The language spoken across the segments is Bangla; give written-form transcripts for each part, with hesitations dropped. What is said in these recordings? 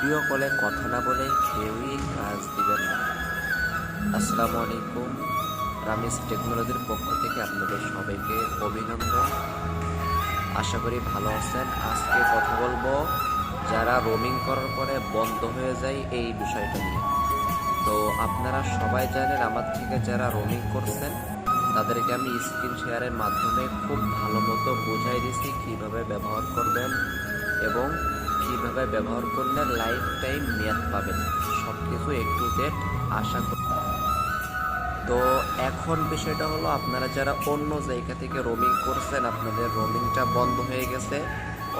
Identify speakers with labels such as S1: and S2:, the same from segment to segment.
S1: ভিডিও কলে কথা না বলে কেউই কাজ দিবেন না। আসসালামু আলাইকুম, রামিজ টেকনোলজির পক্ষ থেকে আপনাদের সবাইকে অভিনন্দন। আশা করি ভালো আছেন। আজকে কথা বলবো যারা রোমিং করার পরে বন্ধ হয়ে যায় এই বিষয়টা নিয়ে। তো আপনারা সবাই জানেন, আমার থেকে যারা রোমিং করছেন তাদেরকে আমি স্ক্রিন শেয়ারের মাধ্যমে খুব ভালো মতো বোঝাই দিয়েছি কীভাবে ব্যবহার করবেন এবং কিভাবে ব্যবহার করলে লাইফ টাইম মেয়াদ পাবেন, সব কিছু একটু জেড আশা করি। তো এখন বিষয়টা হলো, আপনারা যারা অন্য জায়গা থেকে রোমিং করছেন, আপনাদের রোমিংটা বন্ধ হয়ে গেছে।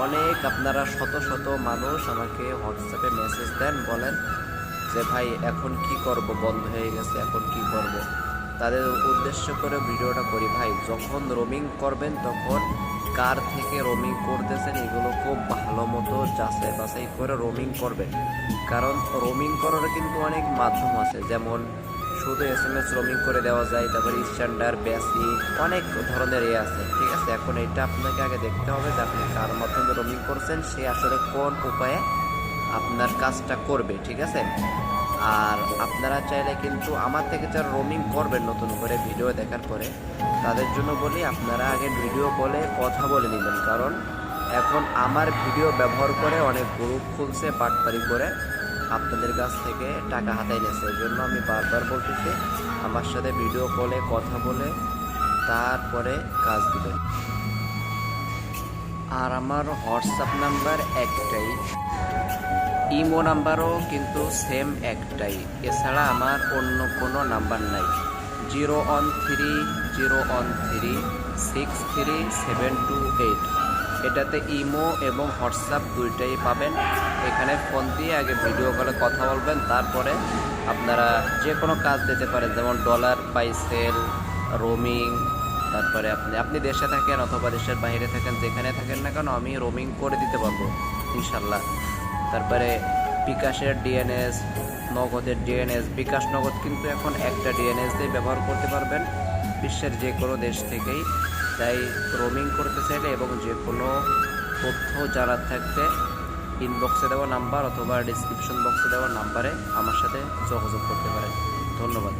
S1: অনেক আপনারা শত শত মানুষ আমাকে হোয়াটসঅ্যাপে মেসেজ দেন, বলেন যে ভাই এখন কি করব, বন্ধ হয়ে গেছে, এখন কি করব। তাদের উদ্দেশ্য করে ভিডিওটা করি। ভাই, যখন রোমিং করবেন তখন কার থেকে রোমিং করতেছেন এগুলো খুব ভালো মতো যাচাই বাছাই করে রোমিং করবেন। কারণ রোমিং করার কিন্তু অনেক মাধ্যম আছে, যেমন শুধু SMS রোমিং করে দেওয়া যায়, তারপরে স্ট্যান্ডার্ড, বেসিক, অনেক ধরনের আছে। ঠিক আছে, এখন এটা আপনাকে আগে দেখতে হবে যে আপনি কার মাধ্যমে রোমিং করছেন, সে আসলে কোন উপায়ে আপনার কাজটা করবে। ঠিক আছে, আর আপনারা চাইলে কিন্তু আমার থেকে যারা রোমিং করবেন নতুন করে ভিডিও দেখার পরে, তাদের জন্য বলি আপনারা আগে ভিডিও কলে কথা বলে নেবেন। কারণ এখন আমার ভিডিও ব্যবহার করে অনেক গ্রুপ খুলছে বাটপারি করে আপনাদের কাছ থেকে টাকা হাতায় নিয়েছে। এই জন্য আমি বারবার বলতেছি আমার সাথে ভিডিও কলে কথা বলে তারপরে কাজ দিবেন। আর আমার হোয়াটসঅ্যাপ নাম্বার একটাই, ইমো নাম্বারও কিন্তু সেম একটাই, এছাড়া আমার অন্য কোনো নাম্বার নাই। 01313637228, এটাতে ইমো এবং হোয়াটসঅ্যাপ দুইটাই পাবেন। এখানে ফোন দিয়ে আগে ভিডিও কলে কথা বলবেন, তারপরে আপনারা যে কোনো কাজ দিতে পারেন, যেমন ডলার পাইসেল, রোমিং, তারপরে আপনি দেশে থাকেন অথবা দেশের বাইরে থাকেন, যেখানে থাকেন না কেন আমি রোমিং করে দিতে পারবো ইনশাল্লাহ। তারপরে বিকাশের ডিএনএস, নগদের ডিএনএস, বিকাশ নগদ কিন্তু এখন একটা ডিএনএস দিয়ে ব্যবহার করতে পারবেন বিশ্বের যে কোনো দেশ থেকেই। তাই রোমিং করতে চাইলে এবং যে কোনো তথ্য জানার থাকতে ইনবক্সে দেওয়া নাম্বার অথবা ডিসক্রিপশন বক্সে দেওয়া নাম্বারে আমার সাথে যোগাযোগ করতে পারেন। ধন্যবাদ।